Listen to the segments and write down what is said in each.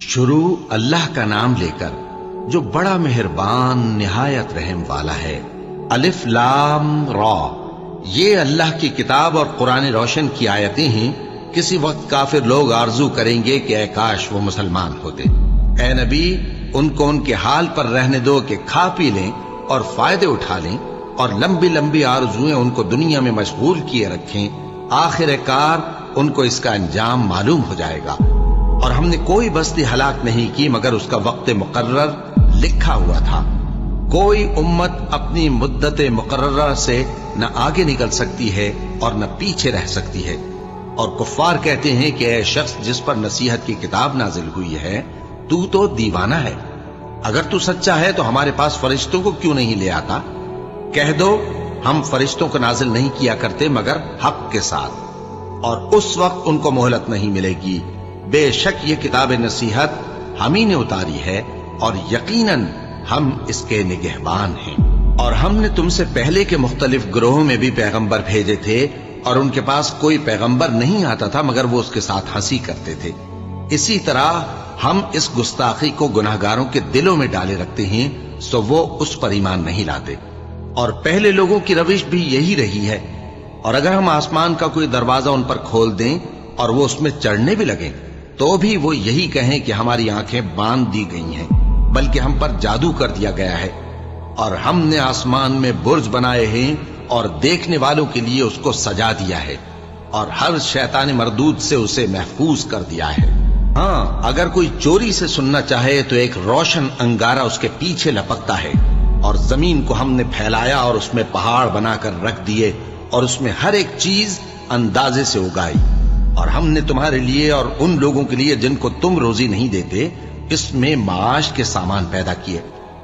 شروع اللہ کا نام لے کر جو بڑا مہربان نہایت رحم والا ہے۔ الف لام را، یہ اللہ کی کتاب اور قرآن روشن کی آیتیں ہیں۔ کسی وقت کافر لوگ آرزو کریں گے کہ اے کاش وہ مسلمان ہوتے۔ اے نبی، ان کو ان کے حال پر رہنے دو کہ کھا پی لیں اور فائدے اٹھا لیں، اور لمبی لمبی آرزویں ان کو دنیا میں مشغول کیے رکھیں۔ آخر کار ان کو اس کا انجام معلوم ہو جائے گا۔ اور ہم نے کوئی بستی ہلاک نہیں کی مگر اس کا وقت مقرر لکھا ہوا تھا۔ کوئی امت اپنی مدت مقررہ سے نہ آگے نکل سکتی ہے اور نہ پیچھے رہ سکتی ہے۔ اور کفار کہتے ہیں کہ اے شخص جس پر نصیحت کی کتاب نازل ہوئی ہے، تو دیوانہ ہے۔ اگر تو سچا ہے تو ہمارے پاس فرشتوں کو کیوں نہیں لے آتا؟ کہہ دو ہم فرشتوں کو نازل نہیں کیا کرتے مگر حق کے ساتھ، اور اس وقت ان کو مہلت نہیں ملے گی۔ بے شک یہ کتاب نصیحت ہم ہی نے اتاری ہے، اور یقیناً ہم اس کے نگہبان ہیں۔ اور ہم نے تم سے پہلے کے مختلف گروہوں میں بھی پیغمبر بھیجے تھے، اور ان کے پاس کوئی پیغمبر نہیں آتا تھا مگر وہ اس کے ساتھ ہنسی کرتے تھے۔ اسی طرح ہم اس گستاخی کو گناہگاروں کے دلوں میں ڈالے رکھتے ہیں، سو وہ اس پر ایمان نہیں لاتے۔ اور پہلے لوگوں کی روش بھی یہی رہی ہے۔ اور اگر ہم آسمان کا کوئی دروازہ ان پر کھول دیں اور وہ اس میں چڑھنے بھی لگیں تو بھی وہ یہی کہیں کہ ہماری آنکھیں باندھ دی گئی ہیں، بلکہ ہم پر جادو کر دیا گیا ہے۔ اور ہم نے آسمان میں برج بنائے ہیں اور دیکھنے والوں کے لیے اس کو سجا دیا ہے، اور ہر شیطان مردود سے اسے محفوظ کر دیا ہے۔ ہاں، اگر کوئی چوری سے سننا چاہے تو ایک روشن انگارہ اس کے پیچھے لپکتا ہے۔ اور زمین کو ہم نے پھیلایا اور اس میں پہاڑ بنا کر رکھ دیے، اور اس میں ہر ایک چیز اندازے سے اگائی۔ اور ہم نے تمہارے لیے اور ان لوگوں کے لیے جن کو تم روزی نہیں دیتے اس میں معاش کے سامان پیدا کیے،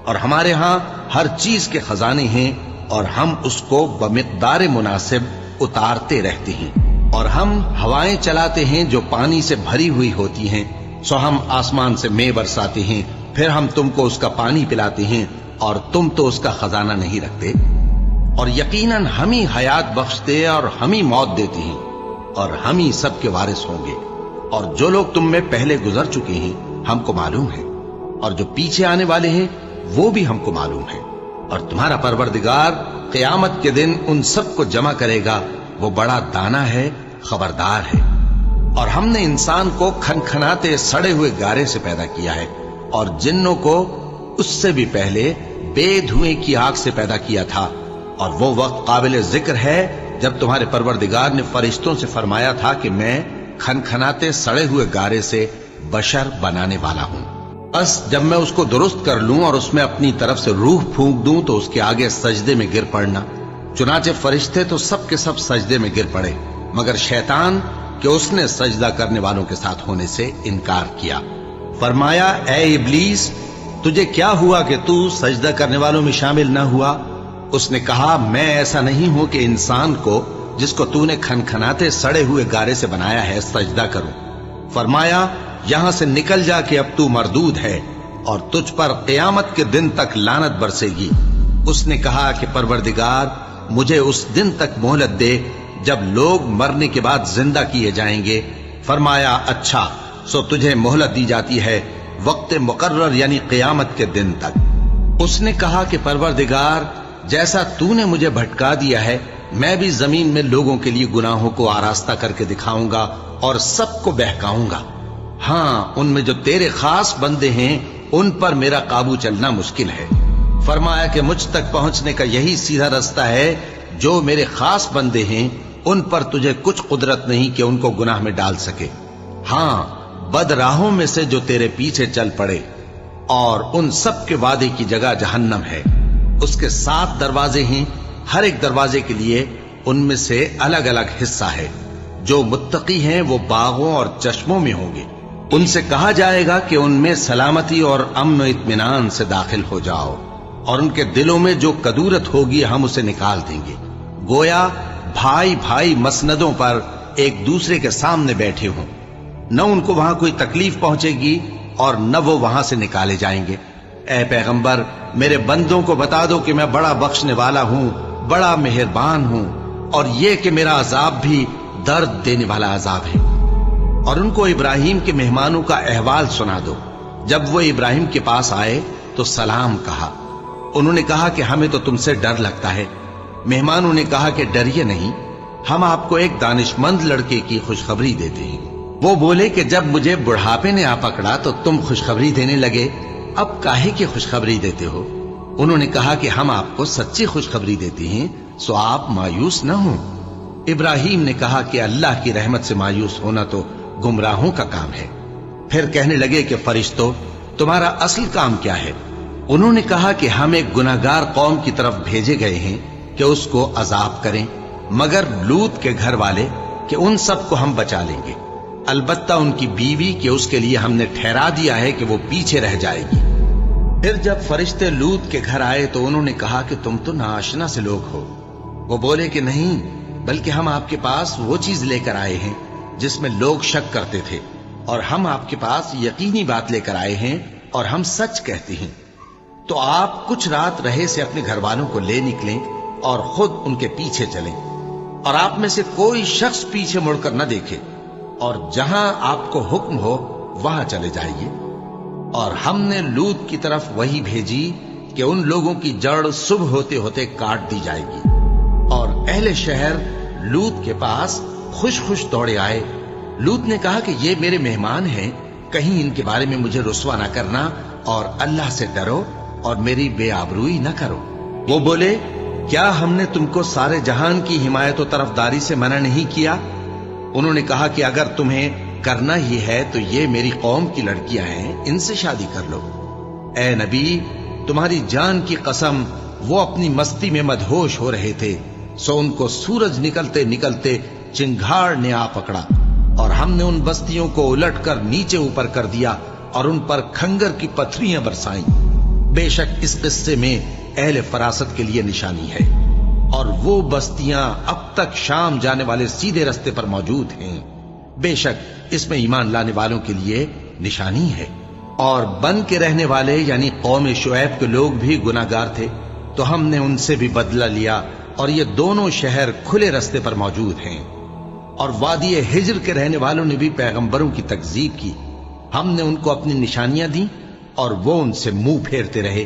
اور ہمارے ہاں ہر چیز کے خزانے ہیں، اور ہم اس کو بمقدار مناسب اتارتے رہتے ہیں۔ اور ہم ہوائیں چلاتے ہیں جو پانی سے بھری ہوئی ہوتی ہیں، سو ہم آسمان سے مے برساتے ہیں، پھر ہم تم کو اس کا پانی پلاتے ہیں، اور تم تو اس کا خزانہ نہیں رکھتے۔ اور یقیناً ہم ہی حیات بخشتے اور ہم ہی موت دیتے ہیں، اور ہم ہی سب کے وارث ہوں گے۔ اور جو لوگ تم میں پہلے گزر چکے ہیں ہم کو معلوم ہے، اور جو پیچھے آنے والے ہیں وہ بھی ہم کو معلوم ہے۔ اور تمہارا پروردگار قیامت کے دن ان سب کو جمع کرے گا، وہ بڑا دانا ہے، خبردار ہے۔ اور ہم نے انسان کو کھنکھناتے سڑے ہوئے گارے سے پیدا کیا ہے، اور جنوں کو اس سے بھی پہلے بے دھوئیں کی آگ سے پیدا کیا تھا۔ اور وہ وقت قابل ذکر ہے جب تمہارے پروردگار نے فرشتوں سے فرمایا تھا کہ میں کھنکھناتے سڑے ہوئے گارے سے بشر بنانے والا ہوں، بس جب میں اس کو درست کر لوں اور اس میں اپنی طرف سے روح پھونک دوں تو اس کے آگے سجدے میں گر پڑنا۔ چنانچہ فرشتے تو سب کے سب سجدے میں گر پڑے مگر شیطان کہ اس نے سجدہ کرنے والوں کے ساتھ ہونے سے انکار کیا۔ فرمایا اے ابلیس، تجھے کیا ہوا کہ تو سجدہ کرنے والوں میں شامل نہ ہوا؟ اس نے کہا میں ایسا نہیں ہوں کہ انسان کو جس کو تو نے کھنکھناتے سڑے ہوئے گارے سے بنایا ہے سجدہ کروں۔ فرمایا یہاں سے نکل جا کہ اب تو مردود ہے، اور تجھ پر قیامت کے دن تک لعنت برسے گی۔ اس نے کہا کہ پروردگار مجھے اس دن تک مہلت دے جب لوگ مرنے کے بعد زندہ کیے جائیں گے۔ فرمایا اچھا، سو تجھے مہلت دی جاتی ہے وقت مقرر یعنی قیامت کے دن تک۔ اس نے کہا کہ پروردگار جیسا تو نے مجھے بھٹکا دیا ہے میں بھی زمین میں لوگوں کے لیے گناہوں کو آراستہ کر کے دکھاؤں گا اور سب کو بہکاؤں گا۔ ہاں، ان میں جو تیرے خاص بندے ہیں ان پر میرا قابو چلنا مشکل ہے۔ فرمایا کہ مجھ تک پہنچنے کا یہی سیدھا رستہ ہے، جو میرے خاص بندے ہیں ان پر تجھے کچھ قدرت نہیں کہ ان کو گناہ میں ڈال سکے۔ ہاں، بد راہوں میں سے جو تیرے پیچھے چل پڑے، اور ان سب کے وعدے کی جگہ جہنم ہے۔ اس کے 7 دروازے ہیں، ہر ایک دروازے کے لیے ان میں سے الگ الگ حصہ ہے۔ جو متقی ہیں وہ باغوں اور چشموں میں ہوں گے۔ ان سے کہا جائے گا کہ ان میں سلامتی اور امن و اطمینان سے داخل ہو جاؤ، اور ان کے دلوں میں جو کدورت ہوگی ہم اسے نکال دیں گے، گویا بھائی بھائی مسندوں پر ایک دوسرے کے سامنے بیٹھے ہوں۔ نہ ان کو وہاں کوئی تکلیف پہنچے گی اور نہ وہ وہاں سے نکالے جائیں گے۔ اے پیغمبر میرے بندوں کو بتا دو کہ میں بڑا بخشنے والا ہوں، بڑا مہربان ہوں، اور یہ کہ میرا عذاب بھی درد دینے والا عذاب ہے۔ اور ان کو ابراہیم کے مہمانوں کا احوال سنا دو۔ جب وہ ابراہیم کے پاس آئے تو سلام کہا۔ انہوں نے کہا کہ ہمیں تو تم سے ڈر لگتا ہے۔ مہمانوں نے کہا کہ ڈریے نہیں، ہم آپ کو ایک دانش مند لڑکے کی خوشخبری دیتے ہیں۔ وہ بولے کہ جب مجھے بڑھاپے نے آ پکڑا تو تم خوشخبری دینے لگے، اب کاہے کی خوشخبری دیتے ہو؟ انہوں نے کہا کہ ہم آپ کو سچی خوشخبری دیتے ہیں، سو آپ مایوس نہ ہوں۔ ابراہیم نے کہا کہ اللہ کی رحمت سے مایوس ہونا تو گمراہوں کا کام ہے۔ پھر کہنے لگے کہ فرشتوں، تمہارا اصل کام کیا ہے؟ انہوں نے کہا کہ ہم ایک گناہگار قوم کی طرف بھیجے گئے ہیں کہ اس کو عذاب کریں، مگر لوط کے گھر والے کہ ان سب کو ہم بچا لیں گے، البتہ ان کی بیوی کہ اس کے لیے ہم نے ٹھہرا دیا ہے کہ وہ پیچھے رہ جائے گی۔ پھر جب فرشتے لوط کے گھر آئے تو انہوں نے کہا کہ تم تو ناآشنا سے لوگ ہو۔ وہ بولے کہ نہیں، بلکہ ہم آپ کے پاس وہ چیز لے کر آئے ہیں جس میں لوگ شک کرتے تھے، اور ہم آپ کے پاس یقینی بات لے کر آئے ہیں اور ہم سچ کہتے ہیں۔ تو آپ کچھ رات رہے سے اپنے گھر والوں کو لے نکلیں اور خود ان کے پیچھے چلیں، اور آپ میں سے کوئی شخص پیچھے مڑ کر نہ دیکھے، اور جہاں آپ کو حکم ہو وہاں چلے جائیے۔ اور ہم نے لوط کی طرف وہی بھیجی کہ ان لوگوں کی جڑ صبح ہوتے ہوتے کاٹ دی جائے گی۔ اور اہل شہر لوط کے پاس خوش خوش دوڑے آئے۔ لوط نے کہا کہ یہ میرے مہمان ہیں، کہیں ان کے بارے میں مجھے رسوا نہ کرنا، اور اللہ سے ڈرو اور میری بے آبروئی نہ کرو۔ وہ بولے، کیا ہم نے تم کو سارے جہان کی حمایت و طرفداری سے منع نہیں کیا؟ انہوں نے کہا کہ اگر تمہیں کرنا ہی ہے تو یہ میری قوم کی لڑکیاں ہیں، ان سے شادی کر لو۔ اے نبی، تمہاری جان کی قسم، وہ اپنی مستی میں مدہوش ہو رہے تھے، سو ان کو سورج نکلتے نکلتے چنگھاڑ نے آ پکڑا، اور ہم نے ان بستیوں کو الٹ کر نیچے اوپر کر دیا اور ان پر کھنگر کی پتھریاں برسائیں۔ بے شک اس قصے میں اہل فراست کے لیے نشانی ہے، اور وہ بستیاں اب تک شام جانے والے سیدھے رستے پر موجود ہیں۔ بے شک اس میں ایمان لانے والوں کے لیے نشانی ہے۔ اور بن کے رہنے والے یعنی قوم شعیب کے لوگ بھی گناہگار تھے، تو ہم نے ان سے بھی بدلہ لیا، اور یہ دونوں شہر کھلے رستے پر موجود ہیں۔ اور وادی ہجر کے رہنے والوں نے بھی پیغمبروں کی تکذیب کی، ہم نے ان کو اپنی نشانیاں دی اور وہ ان سے منہ پھیرتے رہے،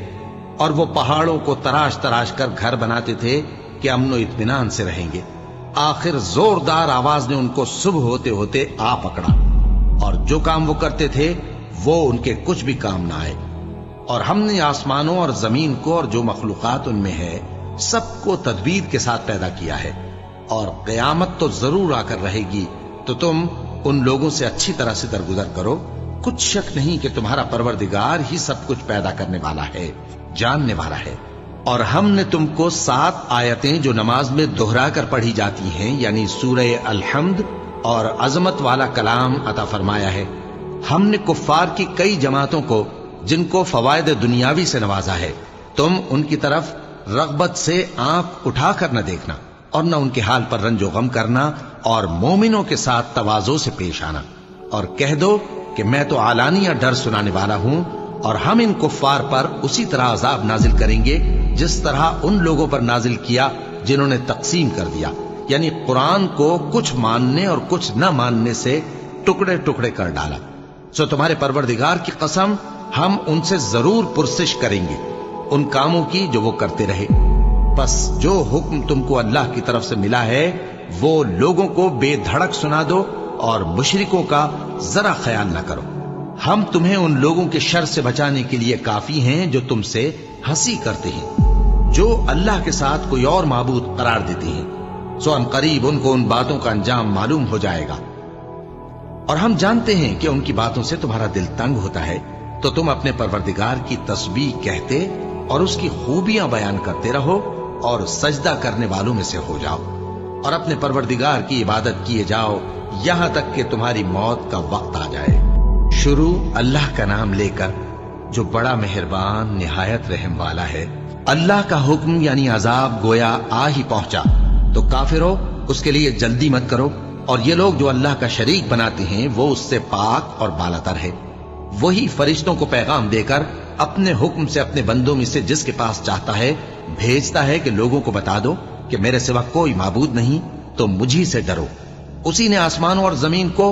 اور وہ پہاڑوں کو تراش تراش کر گھر بناتے تھے کہ امن و اطمینان سے رہیں گے۔ آخر زوردار آواز نے ان کو صبح ہوتے ہوتے آ پکڑا، اور جو کام وہ کرتے تھے وہ ان کے کچھ بھی کام نہ آئے۔ اور ہم نے آسمانوں اور زمین کو اور جو مخلوقات ان میں ہے سب کو تدبیر کے ساتھ پیدا کیا ہے، اور قیامت تو ضرور آ کر رہے گی، تو تم ان لوگوں سے اچھی طرح سے درگزر کرو۔ کچھ شک نہیں کہ تمہارا پروردگار ہی سب کچھ پیدا کرنے والا ہے، جاننے والا ہے۔ اور ہم نے تم کو 7 آیتیں جو نماز میں دہرا کر پڑھی جاتی ہیں، یعنی سورہ الحمد اور عظمت والا کلام عطا فرمایا ہے۔ ہم نے کفار کی کئی جماعتوں کو جن کو فوائد دنیاوی سے نوازا ہے، تم ان کی طرف رغبت سے آنکھ اٹھا کر نہ دیکھنا، اور نہ ان کے حال پر رنج و غم کرنا، اور مومنوں کے ساتھ تواضع سے پیش آنا، اور کہہ دو کہ میں تو اعلانیہ ڈر سنانے والا ہوں، اور ہم ان کفار پر اسی طرح عذاب نازل کریں گے جس طرح ان لوگوں پر نازل کیا جنہوں نے تقسیم کر دیا، یعنی قرآن کو کچھ ماننے اور کچھ نہ ماننے سے ٹکڑے ٹکڑے کر ڈالا۔ سو تمہارے پروردگار کی قسم، ہم ان سے ضرور پرسش کریں گے ان کاموں کی جو وہ کرتے رہے۔ بس جو حکم تم کو اللہ کی طرف سے ملا ہے وہ لوگوں کو بے دھڑک سنا دو، اور مشرکوں کا ذرا خیال نہ کرو۔ ہم تمہیں ان لوگوں کے شر سے بچانے کے لیے کافی ہیں جو تم سے ہنسی کرتے ہیں، جو اللہ کے ساتھ کوئی اور معبود قرار دیتے ہیں، سو ان قریب ان کو ان باتوں کا انجام معلوم ہو جائے گا۔ اور ہم جانتے ہیں کہ ان کی باتوں سے تمہارا دل تنگ ہوتا ہے، تو تم اپنے پروردگار کی تسبیح کہتے اور اس کی خوبیاں بیان کرتے رہو، اور سجدہ کرنے والوں میں سے ہو جاؤ، اور اپنے پروردگار کی عبادت کیے جاؤ یہاں تک کہ تمہاری موت کا وقت آ جائے۔ شروع اللہ کا نام لے کر جو بڑا مہربان نہایت رحم والا ہے۔ اللہ کا حکم یعنی عذاب گویا آ ہی پہنچا، تو کافرو اس کے لیے جلدی مت کرو، اور یہ لوگ جو اللہ کا شریک بناتے ہیں وہ اس سے پاک اور بالاتر ہے۔ وہی فرشتوں کو پیغام دے کر اپنے حکم سے اپنے بندوں میں سے جس کے پاس چاہتا ہے بھیجتا ہے کہ لوگوں کو بتا دو کہ میرے سوا کوئی معبود نہیں، تو مجھی سے ڈرو۔ اسی نے آسمانوں اور زمین کو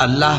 اللہ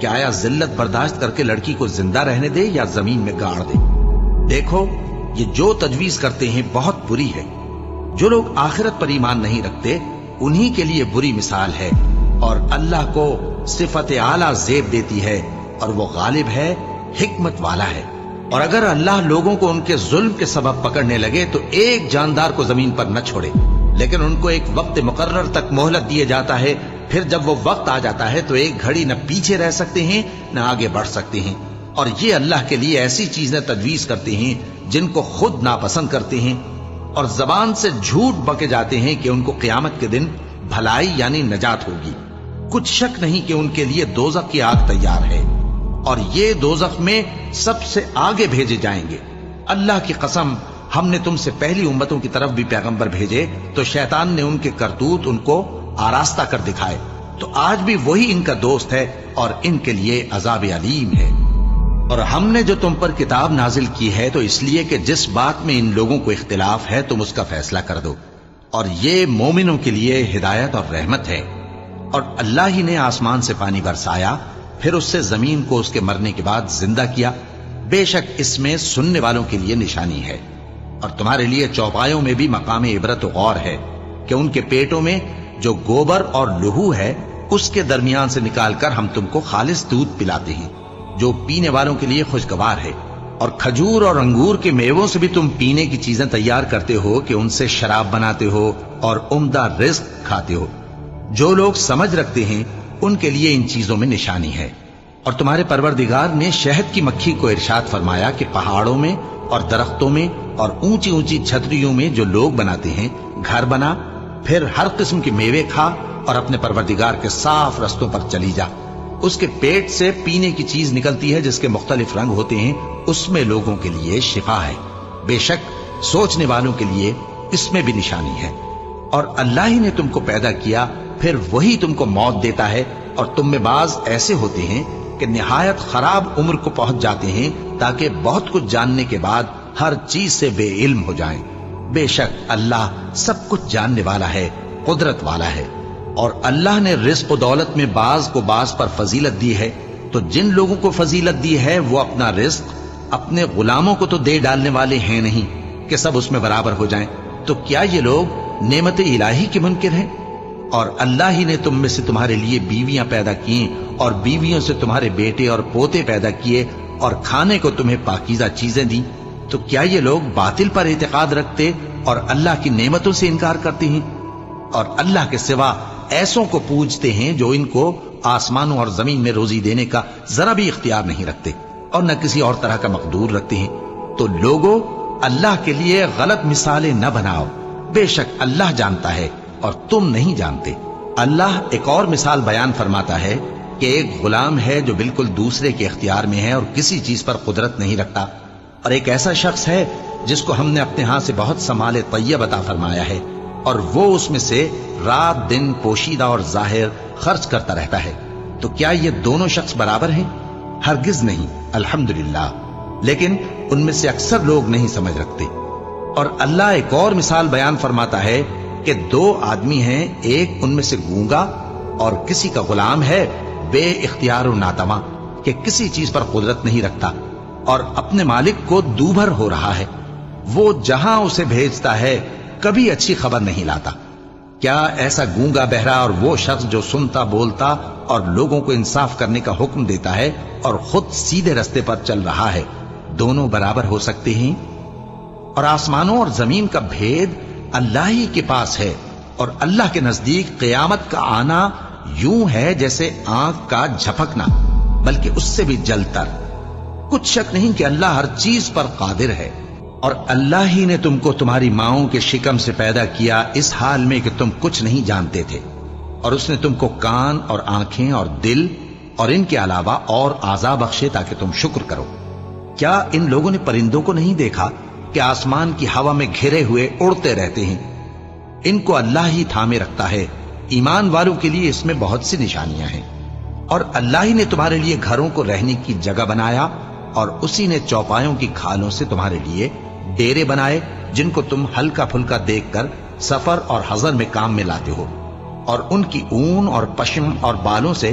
کہ آیا ذلت برداشت کر کے لڑکی کو زندہ رہنے دے یا زمین میں گاڑ دے؟ دیکھو یہ جو تجویز کرتے ہیں بہت بری ہے۔ جو لوگ آخرت پر ایمان نہیں رکھتے انہی کے لیے بری مثال ہے، اور اللہ کو صفت اعلیٰ زیب دیتی ہے، اور وہ غالب ہے، حکمت والا ہے۔ اور اگر اللہ لوگوں کو ان کے ظلم کے سبب پکڑنے لگے تو ایک جاندار کو زمین پر نہ چھوڑے، لیکن ان کو ایک وقت مقرر تک مہلت دیے جاتا ہے، پھر جب وہ وقت آ جاتا ہے تو ایک گھڑی نہ پیچھے رہ سکتے ہیں نہ آگے بڑھ سکتے ہیں۔ اور یہ اللہ کے لیے ایسی چیزیں تجویز کرتے ہیں جن کو خود ناپسند کرتے ہیں، اور زبان سے جھوٹ بکے جاتے ہیں کہ ان کو قیامت کے دن بھلائی یعنی نجات ہوگی۔ کچھ شک نہیں کہ ان کے لیے دوزخ کی آگ تیار ہے، اور یہ دوزخ میں سب سے آگے بھیجے جائیں گے۔ اللہ کی قسم، ہم نے تم سے پہلی امتوں کی طرف بھی پیغمبر بھیجے تو شیطان نے ان کے کرتوت ان کو آراستہ کر دکھائے، تو آج بھی وہی ان کا دوست ہے اور ان کے لیے عذاب علیم ہے۔ اور ہم نے جو تم پر کتاب نازل کی ہے تو اس لیے کہ جس بات میں ان لوگوں کو اختلاف ہے تم اس کا فیصلہ کر دو، اور یہ مومنوں کے لیے ہدایت اور رحمت ہے۔ اور اللہ ہی نے آسمان سے پانی برسایا، پھر اس سے زمین کو اس کے مرنے کے بعد زندہ کیا، بے شک اس میں سننے والوں کے لیے نشانی ہے۔ اور تمہارے لیے چوپایوں میں بھی مقام عبرت و غور ہے کہ ان کے پیٹوں میں جو گوبر اور لہو ہے اس کے درمیان سے نکال کر ہم تم کو خالص دودھ پلاتے ہیں جو پینے والوں کے لیے خوشگوار ہے، اور کھجور اور انگور کے میووں سے بھی تم پینے کی چیزیں تیار کرتے ہو کہ ان سے شراب بناتے ہو اور عمدہ رزق کھاتے ہو۔ جو لوگ سمجھ رکھتے ہیں ان کے لیے ان چیزوں میں نشانی ہے۔ اور تمہارے پروردگار نے شہد کی مکھی کو ارشاد فرمایا کہ پہاڑوں میں اور درختوں میں اور اونچی اونچی چھتریوں میں جو لوگ بناتے ہیں گھر بنا، پھر ہر قسم کے میوے کھا اور اپنے پروردگار کے صاف رستوں پر چلی جا۔ اس کے پیٹ سے پینے کی چیز نکلتی ہے جس کے مختلف رنگ ہوتے ہیں، اس میں لوگوں کے لیے شفا ہے، بے شک سوچنے والوں کے لیے اس میں بھی نشانی ہے۔ اور اللہ ہی نے تم کو پیدا کیا، پھر وہی تم کو موت دیتا ہے، اور تم میں بعض ایسے ہوتے ہیں کہ نہایت خراب عمر کو پہنچ جاتے ہیں تاکہ بہت کچھ جاننے کے بعد ہر چیز سے بے علم ہو جائیں۔ بے شک اللہ سب کچھ جاننے والا ہے، قدرت والا ہے۔ اور اللہ نے رزق و دولت میں بعض کو بعض پر فضیلت دی ہے، تو جن لوگوں کو فضیلت دی ہے وہ اپنا رزق اپنے غلاموں کو تو دے ڈالنے والے ہیں نہیں کہ سب اس میں برابر ہو جائیں، تو کیا یہ لوگ نعمت الہی کے منکر ہیں؟ اور اللہ ہی نے تم میں سے تمہارے لیے بیویاں پیدا کی اور بیویوں سے تمہارے بیٹے اور پوتے پیدا کیے اور کھانے کو تمہیں پاکیزہ چیزیں دی، تو کیا یہ لوگ باطل پر اعتقاد رکھتے اور اللہ کی نعمتوں سے انکار کرتے ہیں؟ اور اللہ کے سوا ایسوں کو پوجتے ہیں جو ان کو آسمانوں اور زمین میں روزی دینے کا ذرا بھی اختیار نہیں رکھتے اور نہ کسی اور طرح کا مقدور رکھتے ہیں۔ تو لوگوں اللہ کے لیے غلط مثالیں نہ بناؤ، بے شک اللہ جانتا ہے اور تم نہیں جانتے۔ اللہ ایک اور مثال بیان فرماتا ہے کہ ایک غلام ہے جو بالکل دوسرے کے اختیار میں ہے اور کسی چیز پر قدرت نہیں رکھتا، اور ایک ایسا شخص ہے جس کو ہم نے اپنے ہاں سے بہت سا مال طیب عطا فرمایا ہے اور وہ اس میں سے رات دن پوشیدہ اور ظاہر خرچ کرتا رہتا ہے، تو کیا یہ دونوں شخص برابر ہیں؟ ہرگز نہیں، الحمدللہ، لیکن ان میں سے اکثر لوگ نہیں سمجھ رکھتے۔ اور اللہ ایک اور مثال بیان فرماتا ہے کہ دو آدمی ہیں، ایک ان میں سے گونگا اور کسی کا غلام ہے بے اختیار و ناتواں کہ کسی چیز پر قدرت نہیں رکھتا اور اپنے مالک کو دوبھر ہو رہا ہے، وہ جہاں اسے بھیجتا ہے کبھی اچھی خبر نہیں لاتا۔ کیا ایسا گونگا بہرا اور وہ شخص جو سنتا بولتا اور لوگوں کو انصاف کرنے کا حکم دیتا ہے اور خود سیدھے رستے پر چل رہا ہے، دونوں برابر ہو سکتے ہیں؟ اور آسمانوں اور زمین کا بھید اللہ ہی کے پاس ہے، اور اللہ کے نزدیک قیامت کا آنا یوں ہے جیسے آنکھ کا جھپکنا، بلکہ اس سے بھی جلتر۔ کچھ شک نہیں کہ اللہ ہر چیز پر قادر ہے۔ اور اللہ ہی نے تم کو تمہاری ماؤں کے شکم سے پیدا کیا اس حال میں کہ تم کچھ نہیں جانتے تھے، اور اس نے تم کو کان اور آنکھیں اور دل اور ان کے علاوہ اور اعضاء بخشے تاکہ تم شکر کرو۔ کیا ان لوگوں نے پرندوں کو نہیں دیکھا کہ آسمان کی ہوا میں گھرے ہوئے اڑتے رہتے ہیں؟ ان کو اللہ ہی تھامے رکھتا ہے۔ ایمان والوں کے لیے اس میں بہت سی نشانیاں ہیں۔ اور اللہ ہی نے تمہارے لیے گھروں کو رہنے کی جگہ بنایا، اور اسی نے چوپایوں کی کھالوں سے تمہارے لیے ڈیرے بنائے جن کو تم ہلکا پھلکا دیکھ کر سفر اور حضر میں کام میں لاتے ہو، اور ان کی اون اور پشم اور بالوں سے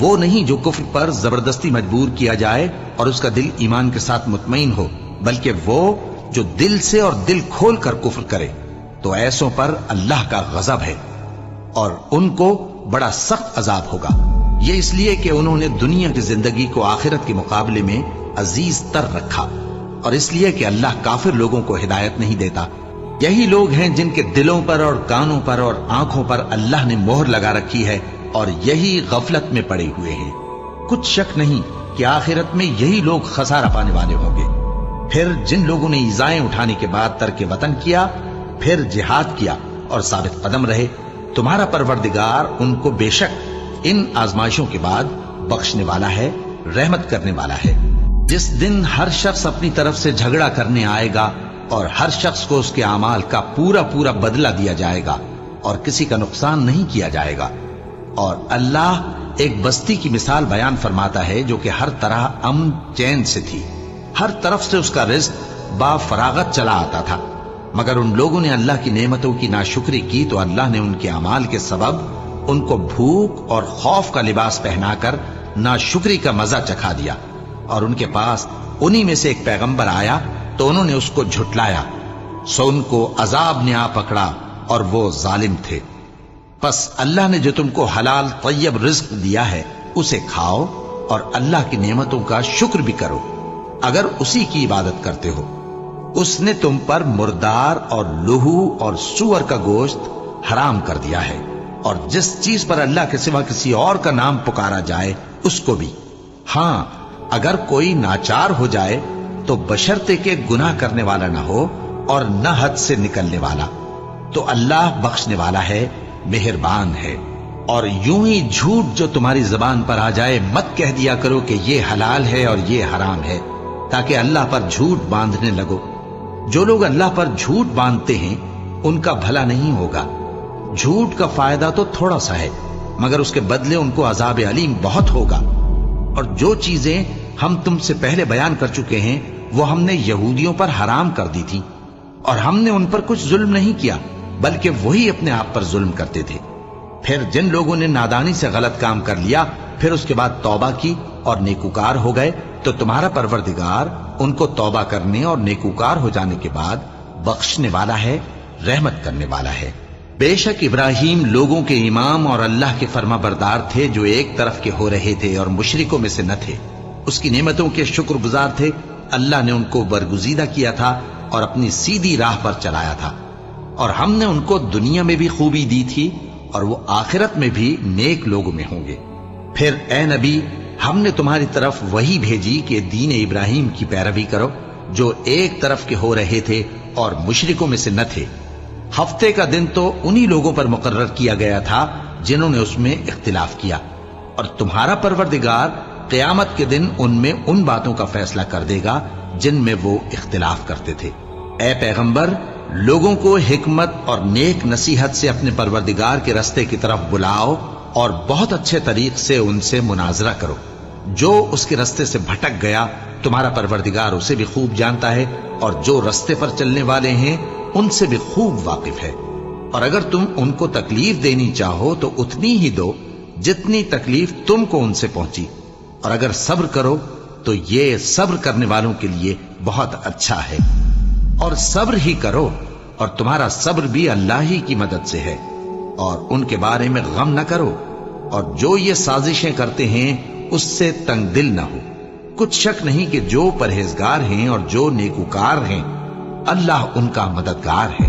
وہ نہیں جو کفر پر زبردستی مجبور کیا جائے اور اس کا دل ایمان کے ساتھ مطمئن ہو، بلکہ وہ جو دل سے اور دل کھول کر کفر کرے، تو ایسوں پر اللہ کا غضب ہے اور ان کو بڑا سخت عذاب ہوگا۔ یہ اس لیے کہ انہوں نے دنیا کی زندگی کو آخرت کے مقابلے میں عزیز تر رکھا، اور اس لیے کہ اللہ کافر لوگوں کو ہدایت نہیں دیتا۔ یہی لوگ ہیں جن کے دلوں پر اور کانوں پر اور آنکھوں پر اللہ نے مہر لگا رکھی ہے، اور یہی غفلت میں پڑے ہوئے ہیں۔ کچھ شک نہیں کہ آخرت میں یہی لوگ خسارہ پانے والے ہوں گے۔ پھر جن لوگوں نے ایذائیں اٹھانے کے بعد ترک وطن کیا، پھر جہاد کیا اور ثابت قدم رہے، تمہارا پروردگار ان کو بے شک ان آزمائشوں کے بعد بخشنے والا ہے، رحمت کرنے والا ہے۔ جس دن ہر شخص اپنی طرف سے جھگڑا کرنے آئے گا اور ہر شخص کو اس کے اعمال کا پورا پورا بدلہ دیا جائے گا اور کسی کا نقصان نہیں کیا جائے گا۔ اور اللہ ایک بستی کی مثال بیان فرماتا ہے جو کہ ہر طرح امن چین سے تھی، ہر طرف سے اس کا رزق با فراغت چلا آتا تھا، مگر ان لوگوں نے اللہ کی نعمتوں کی ناشکری کی تو اللہ نے ان کے اعمال کے سبب ان کو بھوک اور خوف کا لباس پہنا کر ناشکری کا مزہ چکھا دیا۔ اور ان کے پاس انہی میں سے ایک پیغمبر آیا تو انہوں نے اس کو جھٹلایا، سو ان کو عذاب نے آ پکڑا اور وہ ظالم تھے۔ پس اللہ نے جو تم کو حلال طیب رزق دیا ہے اسے کھاؤ اور اللہ کی نعمتوں کا شکر بھی کرو اگر اسی کی عبادت کرتے ہو۔ اس نے تم پر مردار اور لہو اور سور کا گوشت حرام کر دیا ہے، اور جس چیز پر اللہ کے سوا کسی اور کا نام پکارا جائے اس کو بھی۔ ہاں اگر کوئی ناچار ہو جائے تو بشرطے کہ گناہ کرنے والا نہ ہو اور نہ حد سے نکلنے والا، تو اللہ بخشنے والا ہے، مہربان ہے۔ اور یوں ہی جھوٹ جو تمہاری زبان پر آ جائے مت کہہ دیا کرو کہ یہ حلال ہے اور یہ حرام ہے، تاکہ اللہ پر جھوٹ باندھنے لگو۔ جو لوگ اللہ پر جھوٹ باندھتے ہیں ان کا بھلا نہیں ہوگا۔ جھوٹ کا فائدہ تو تھوڑا سا ہے، مگر اس کے بدلے ان کو عذاب علیم بہت ہوگا۔ اور جو چیزیں ہم تم سے پہلے بیان کر چکے ہیں وہ ہم نے یہودیوں پر حرام کر دی تھی، اور ہم نے ان پر کچھ ظلم نہیں کیا بلکہ وہی اپنے آپ پر ظلم کرتے تھے۔ پھر جن لوگوں نے نادانی سے غلط کام کر لیا پھر اس کے بعد توبہ کی اور نیکوکار ہو گئے تو تمہارا پروردگار ان کو توبہ کرنے اور نیکوکار ہو جانے کے بعد بخشنے والا ہے، رحمت کرنے والا ہے۔ بے شک ابراہیم لوگوں کے امام اور اللہ کے فرما بردار تھے جو ایک طرف کے ہو رہے تھے اور مشرکوں میں سے نہ تھے، اس کی نعمتوں کے شکر گزار تھے۔ اللہ نے ان کو برگزیدہ کیا تھا اور اپنی سیدھی راہ پر چلایا تھا، اور ہم نے ان کو دنیا میں بھی خوبی دی تھی اور وہ آخرت میں بھی نیک لوگوں میں ہوں گے۔ پھر اے نبی ہم نے تمہاری طرف وہی بھیجی کہ دین ابراہیم کی پیروی کرو جو ایک طرف کے ہو رہے تھے اور مشرکوں میں سے نہ تھے۔ ہفتے کا دن تو انہی لوگوں پر مقرر کیا گیا تھا جنہوں نے اس میں اختلاف کیا، اور تمہارا پروردگار قیامت کے دن ان میں ان باتوں کا فیصلہ کر دے گا جن میں وہ اختلاف کرتے تھے۔ اے پیغمبر لوگوں کو حکمت اور نیک نصیحت سے اپنے پروردگار کے رستے کی طرف بلاؤ اور بہت اچھے طریق سے ان سے مناظرہ کرو۔ جو اس کے رستے سے بھٹک گیا تمہارا پروردگار اسے بھی خوب جانتا ہے، اور جو رستے پر چلنے والے ہیں ان سے بھی خوب واقف ہے۔ اور اگر تم ان کو تکلیف دینی چاہو تو اتنی ہی دو جتنی تکلیف تم کو ان سے پہنچی، اور اگر صبر کرو تو یہ صبر کرنے والوں کے لیے بہت اچھا ہے۔ اور صبر ہی کرو، اور تمہارا صبر بھی اللہ ہی کی مدد سے ہے، اور ان کے بارے میں غم نہ کرو، اور جو یہ سازشیں کرتے ہیں اس سے تنگ دل نہ ہو۔ کچھ شک نہیں کہ جو پرہیزگار ہیں اور جو نیکوکار ہیں اللہ ان کا مددگار ہے۔